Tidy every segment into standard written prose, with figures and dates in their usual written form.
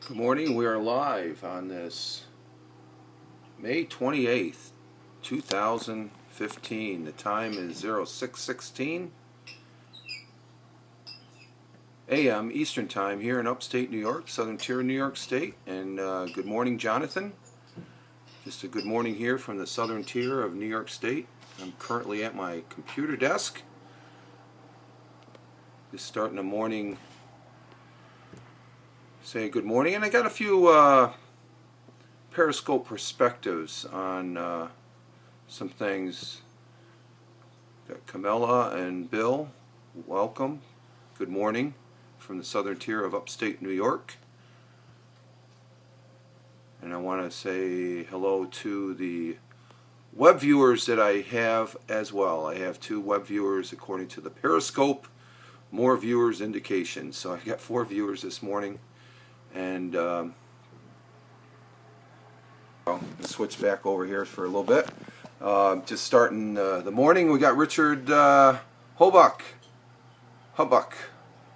Good morning. We are live on this May 28th, 2015. The time is 06:16 a.m. Eastern Time here in upstate New York, southern tier of New York State. And good morning, Jonathan. Just a good morning here from the southern tier of New York State. I'm currently at my computer desk. Just starting the morning. Say good morning, and I got a few Periscope perspectives on some things. Got Camilla and Bill, welcome. Good morning from the southern tier of upstate New York. And I want to say hello to the web viewers that I have as well. I have 2 web viewers according to the Periscope. More viewers indication. So I got 4 viewers this morning. And I'll switch back over here for a little bit. Just starting the morning, we got Richard Hubbuck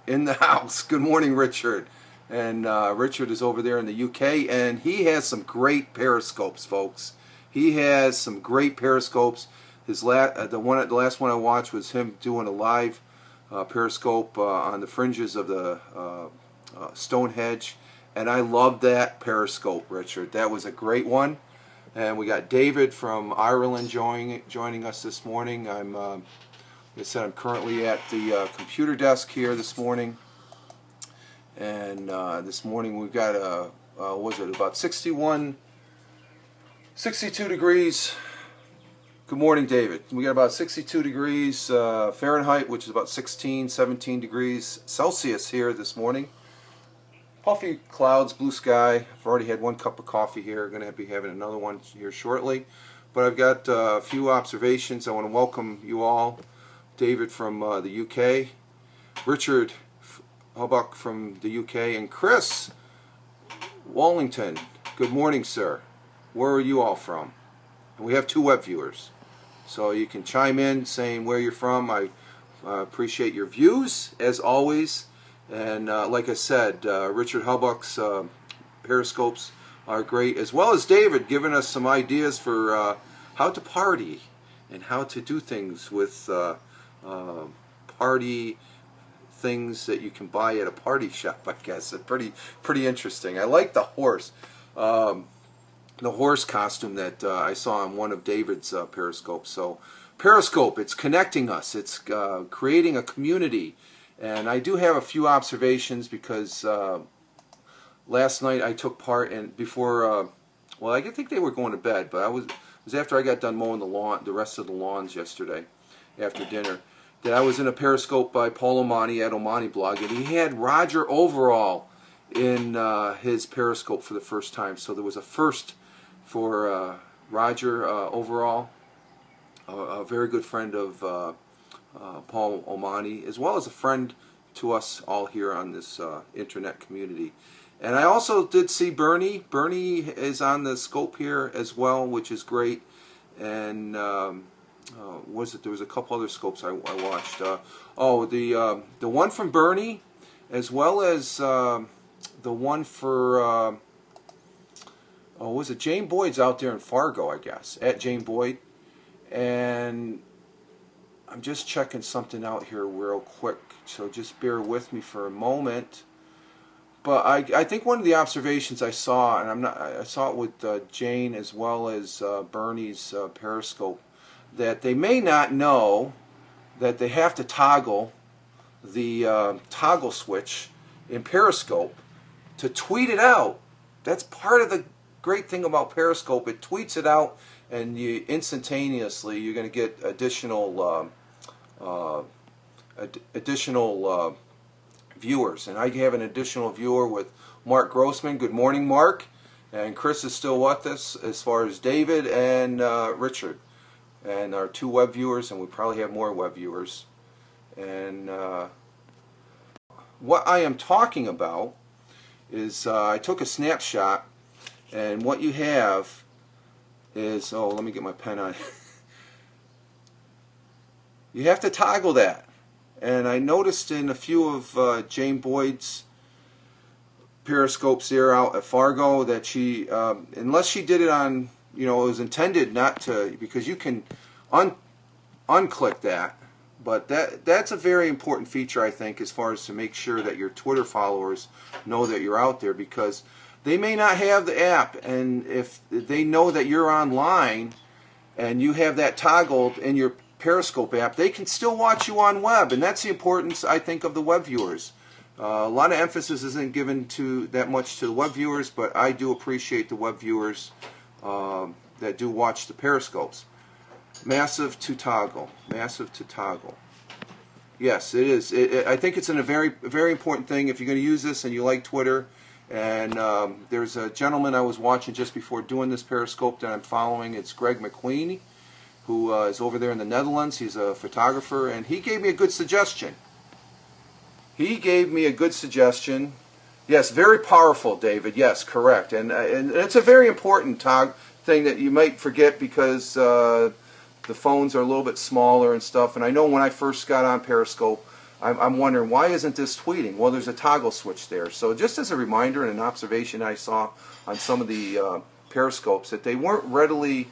in the house. Good morning, Richard. And Richard is over there in the UK, and he has some great periscopes, folks. He has some great periscopes. The last one I watched was him doing a live periscope on the fringes of the Stonehenge. And I love that periscope, Richard. That was a great one. And we got David from Ireland joining us this morning. Like I said, I'm currently at the computer desk here this morning. And this morning we've got what was it, about 62 degrees. Good morning, David. We got about 62 degrees Fahrenheit, which is about 16, 17 degrees Celsius here this morning. Puffy clouds, blue sky. I've already had 1 cup of coffee here. Going to be having another one here shortly. But I've got a few observations. I want to welcome you all. David from the UK, Richard Hubbuck from the UK, and Chris Wallington. Good morning, sir. Where are you all from? And we have 2 web viewers. So you can chime in saying where you're from. I appreciate your views, as always. And like I said, Richard Hubbuck's periscopes are great, as well as David giving us some ideas for how to party and how to do things with party things that you can buy at a party shop, I guess. It's pretty interesting. I like the horse costume that I saw on one of David's periscopes. So Periscope, it's connecting us. It's creating a community. And I do have a few observations because last night I took part in before. Well, I think they were going to bed, but it was after I got done mowing the rest of the lawns yesterday after dinner. That I was in a Periscope by Paul Omani at Omani Blog, and he had Roger Overall in his Periscope for the first time. So there was a first for Roger Overall, a very good friend of Paul Omani, as well as a friend to us all here on this internet community. And I also did see Bernie. Bernie is on the scope here as well, which is great. And was it? There was a couple other scopes I watched. The one from Bernie, as well as the one for was it Jane Boyd's out there in Fargo, I guess, at Jane Boyd. And I'm just checking something out here real quick, so just bear with me for a moment. But I think one of the observations I saw, and I saw it with Jane as well as Bernie's Periscope, that they may not know that they have to toggle the toggle switch in Periscope to tweet it out. That's part of the great thing about Periscope. It tweets it out, and you instantaneously you're going to get additional viewers. And I have an additional viewer with Mark Grossman. Good morning, Mark. And Chris is still with us, as far as David and Richard, and our 2 web viewers, and we probably have more web viewers. And what I am talking about is I took a snapshot, and what you have is, let me get my pen on. You have to toggle that. And I noticed in a few of Jane Boyd's Periscopes there out at Fargo that she, unless she did it on, it was intended not to, because you can unclick that. But that's a very important feature, I think, as far as to make sure that your Twitter followers know that you're out there, because they may not have the app, and if they know that you're online and you have that toggled in your Periscope app, they can still watch you on web, and that's the importance, I think, of the web viewers. A lot of emphasis isn't given to that much to the web viewers, but I do appreciate the web viewers that do watch the Periscopes. Massive to toggle. Massive to toggle. Yes, it is. I think it's a very important thing if you're going to use this and you like Twitter. And there's a gentleman I was watching just before doing this Periscope that I'm following. It's Greg McQueen, who is over there in the Netherlands. He's a photographer, and he gave me a good suggestion. Yes, very powerful, David. Yes, correct. And it's a very important thing that you might forget, because the phones are a little bit smaller and stuff. And I know when I first got on Periscope, I'm wondering, why isn't this tweeting? Well, there's a toggle switch there. So just as a reminder and an observation I saw on some of the Periscopes, that they weren't readily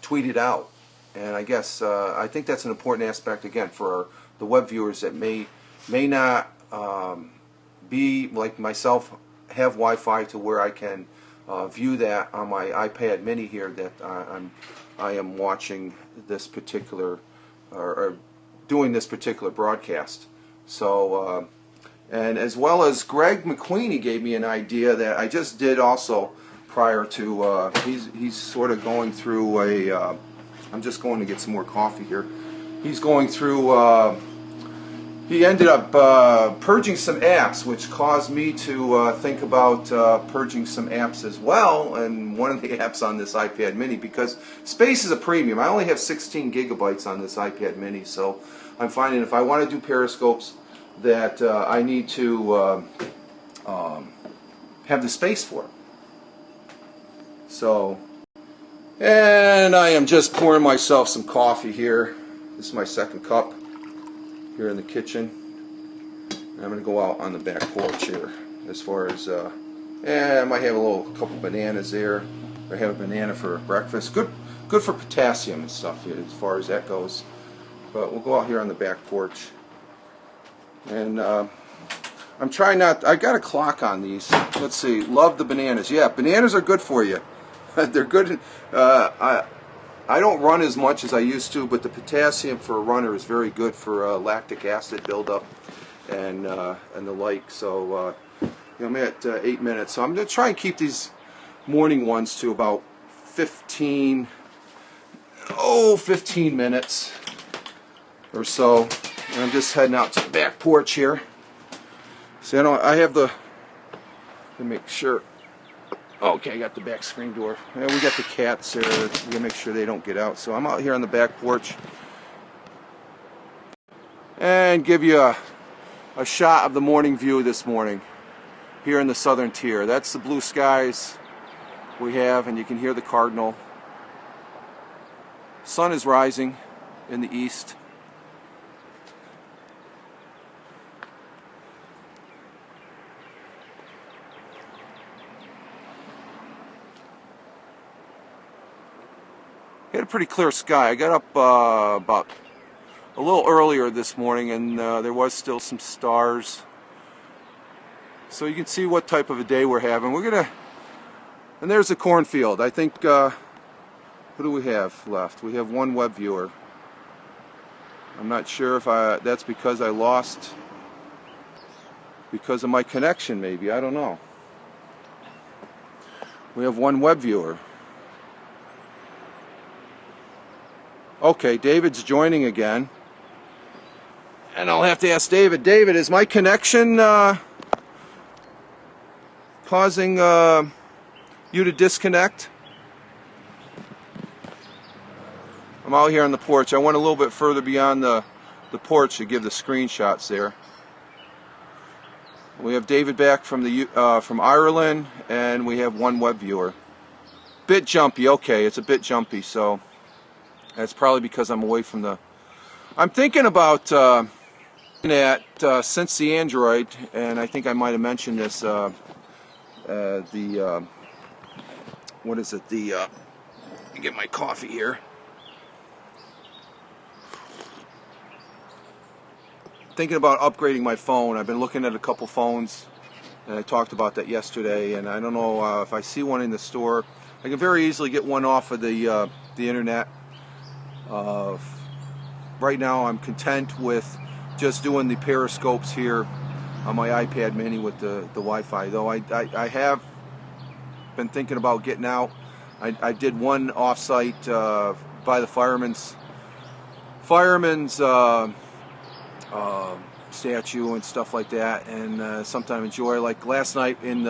tweeted out. And I guess I think that's an important aspect, again, for the web viewers that may not be like myself, have Wi-Fi to where I can view that on my iPad mini here, that I am watching this particular or doing this particular broadcast. So and as well as Greg McQueen gave me an idea that I just did also prior to he's sort of going through a I'm just going to get some more coffee here. He's going through he ended up purging some apps, which caused me to think about purging some apps as well. And one of the apps on this iPad mini, because space is a premium. I only have 16 gigabytes on this iPad mini, so I'm finding if I want to do Periscopes that I need to have the space for it. So, and I am just pouring myself some coffee here. This is my second cup here in the kitchen. And I'm going to go out on the back porch here, as far as I might have a couple bananas there. I have a banana for breakfast. Good for potassium and stuff, as far as that goes. But we'll go out here on the back porch. And I'm trying not, I got a clock on these. Let's see, love the bananas. Yeah, bananas are good for you. They're good. I don't run as much as I used to, but the potassium for a runner is very good for lactic acid buildup and the like. So I'm at 8 minutes. So I'm going to try and keep these morning ones to about 15 minutes or so. And I'm just heading out to the back porch here. So I have to make sure. Okay, I got the back screen door. Yeah, we got the cats there. We gotta make sure they don't get out. So I'm out here on the back porch and give you a shot of the morning view this morning here in the southern tier. That's the blue skies we have, and you can hear the cardinal. Sun is rising in the east. Had a pretty clear sky. I got up about a little earlier this morning, and there was still some stars. So you can see what type of a day we're having. And there's the cornfield. I think, what do we have left? We have one web viewer. I'm not sure if that's because I lost, because of my connection maybe. I don't know. We have one web viewer. Okay, David's joining again. And I'll have to ask David. David, is my connection causing you to disconnect? I'm out here on the porch. I went a little bit further beyond the porch to give the screenshots there. We have David back from Ireland, and we have one web viewer. Bit jumpy. Okay, it's a bit jumpy, so that's probably because I'm away from the... I'm thinking about At since the Android, and I think I might have mentioned this, what is it? Let me get my coffee here. Thinking about upgrading my phone. I've been looking at a couple phones, and I talked about that yesterday. And I don't know if I see one in the store. I can very easily get one off of the internet. Right now, I'm content with just doing the Periscopes here on my iPad Mini with the Wi-Fi. Though I have been thinking about getting out. I did one off-site by the fireman's statue and stuff like that, and sometime enjoy. Like last night in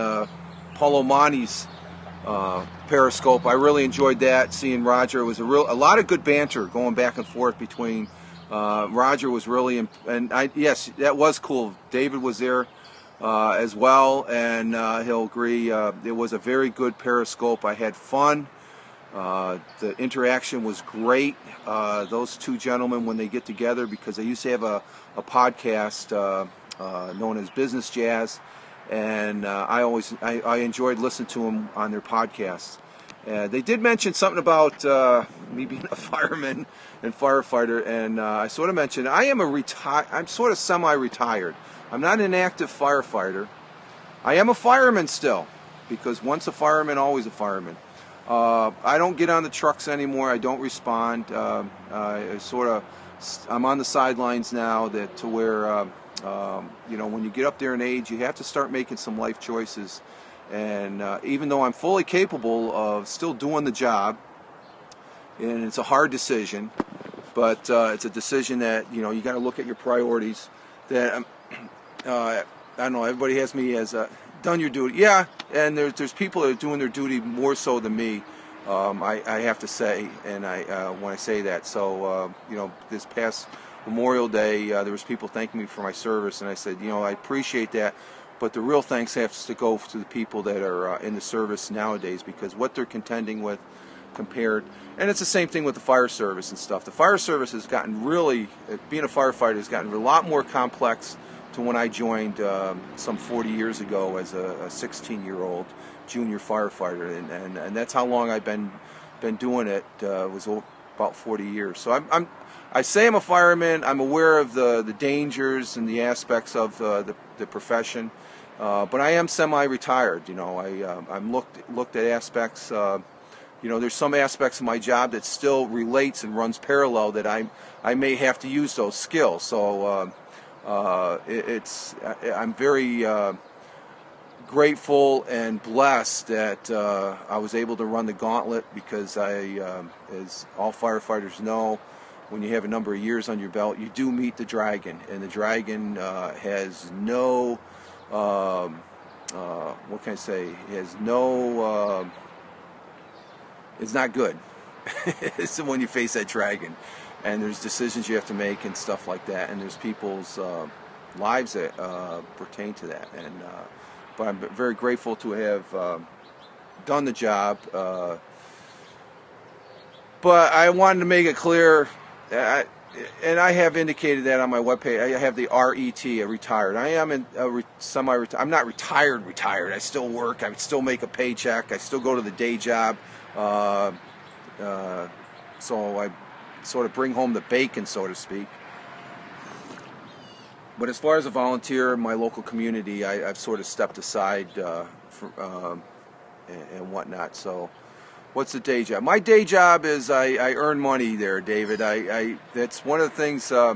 Paulo Mani's Periscope, I really enjoyed that. Seeing Roger, it was a lot of good banter going back and forth between. Roger was really, yes, that was cool. David was there as well, and he'll agree. It was a very good Periscope. I had fun. The interaction was great. Those two gentlemen, when they get together, because they used to have a podcast known as Business Jazz, and I enjoyed listening to them on their podcasts. They did mention something about me being a fireman and firefighter, and I sort of mentioned I'm sort of semi-retired. I'm not an active firefighter. I am a fireman still, because once a fireman, always a fireman. I don't get on the trucks anymore. I don't respond. I'm on the sidelines now, to where when you get up there in age, you have to start making some life choices. And even though I'm fully capable of still doing the job, and it's a hard decision, but it's a decision that you got to look at your priorities. That I don't know. Everybody has me as done your duty. Yeah, and there's people that are doing their duty more so than me. I have to say, and when I say that, so this past Memorial Day, there was people thanking me for my service, and I said, I appreciate that. But the real thanks has to go to the people that are in the service nowadays, because what they're contending with compared, and it's the same thing with the fire service and stuff. The fire service has gotten really, being a firefighter has gotten a lot more complex to when I joined some 40 years ago as a 16-year-old junior firefighter, and that's how long I've been doing it. Was about 40 years. So I say I'm a fireman. I'm aware of the dangers and the aspects of the profession. But I am semi-retired. I'm looked at aspects. There's some aspects of my job that still relates and runs parallel that I may have to use those skills. So I'm very grateful and blessed that I was able to run the gauntlet, because as all firefighters know, when you have a number of years on your belt, you do meet the dragon, and the dragon has no. What can I say? It has no. It's not good. It's when you face that dragon, and there's decisions you have to make and stuff like that, and there's people's lives that pertain to that. And but I'm very grateful to have done the job. But I wanted to make it clear. And I have indicated that on my webpage. I have the RET, retired. I am semi-retired. I'm not retired. I still work. I still make a paycheck. I still go to the day job. So I sort of bring home the bacon, so to speak. But as far as a volunteer in my local community, I've sort of stepped aside and whatnot. So. What's the day job? My day job is I earn money there, David. That's one of the things. I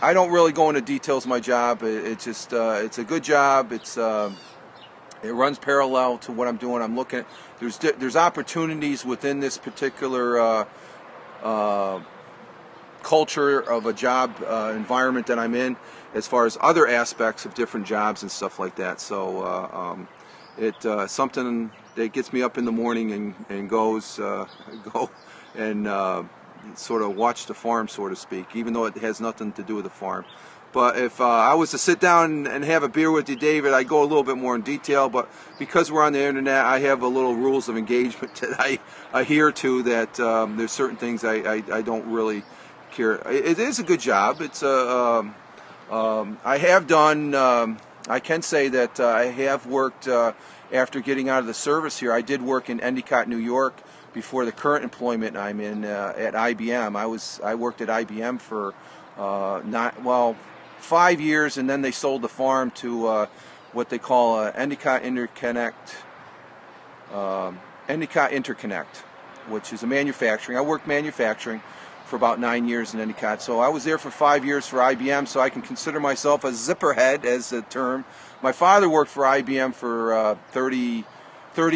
don't really go into details of my job. It's just it's a good job. It runs parallel to what I'm doing. I'm looking. There's opportunities within this particular culture of a job environment that I'm in, as far as other aspects of different jobs and stuff like that. So it's something that gets me up in the morning and go and sort of watch the farm, so to speak, even though it has nothing to do with the farm. But if I was to sit down and have a beer with you, David, I go a little bit more in detail. But because we're on the internet, I have a little rules of engagement that I adhere to. That there's certain things I don't really care. It is a good job. It's a I have done. I can say that I have worked after getting out of the service here. I did work in Endicott, New York, before the current employment I'm in at IBM. I worked at IBM for 5 years, and then they sold the farm to what they call Endicott Interconnect, which is a manufacturing. I worked manufacturing for about 9 years in Endicott. So I was there for 5 years for IBM, so I can consider myself a zipperhead, as the term. My father worked for IBM for 30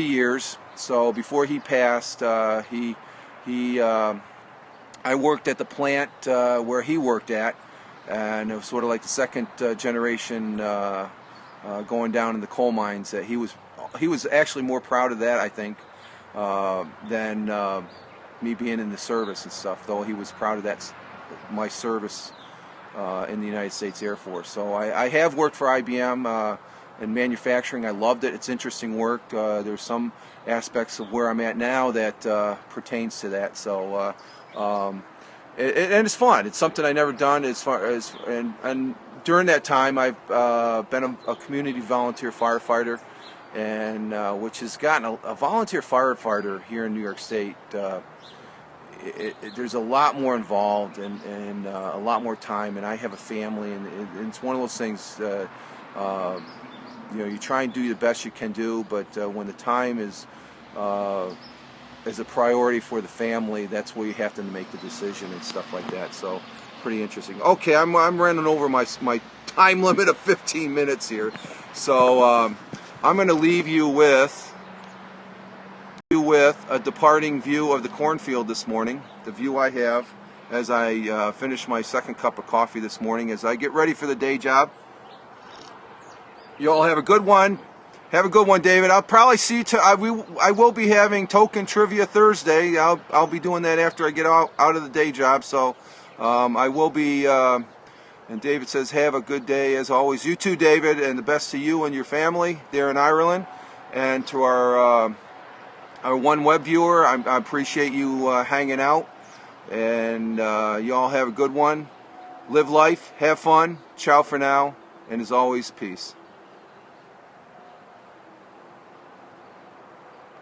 years. So before he passed, I worked at the plant where he worked at, and it was sort of like the second generation going down in the coal mines. That he was actually more proud of that, I think, than me being in the service and stuff. Though he was proud of that, my service in the United States Air Force. So I have worked for IBM in manufacturing. I loved it. It's interesting work. There's some aspects of where I'm at now that pertains to that. So and it's fun. It's something I never done as far as and during that time I've been a community volunteer firefighter, and which has gotten a volunteer firefighter here in New York State. There's a lot more involved and a lot more time, and I have a family, and it's one of those things. You try and do the best you can do, but when the time is a priority for the family, that's where you have to make the decision and stuff like that. So, pretty interesting. Okay, I'm running over my time limit of 15 minutes here, so I'm going to leave you with a departing view of the cornfield this morning. The view I have as I finish my second cup of coffee this morning, as I get ready for the day job. You all have a good one. Have a good one, David. I'll probably see you. I will be having token trivia Thursday. I'll be doing that after I get out of the day job. So I will be. And David says, have a good day as always. You too, David, and the best to you and your family there in Ireland. And to our one web viewer, I appreciate you hanging out. And you all have a good one. Live life. Have fun. Ciao for now. And as always, peace.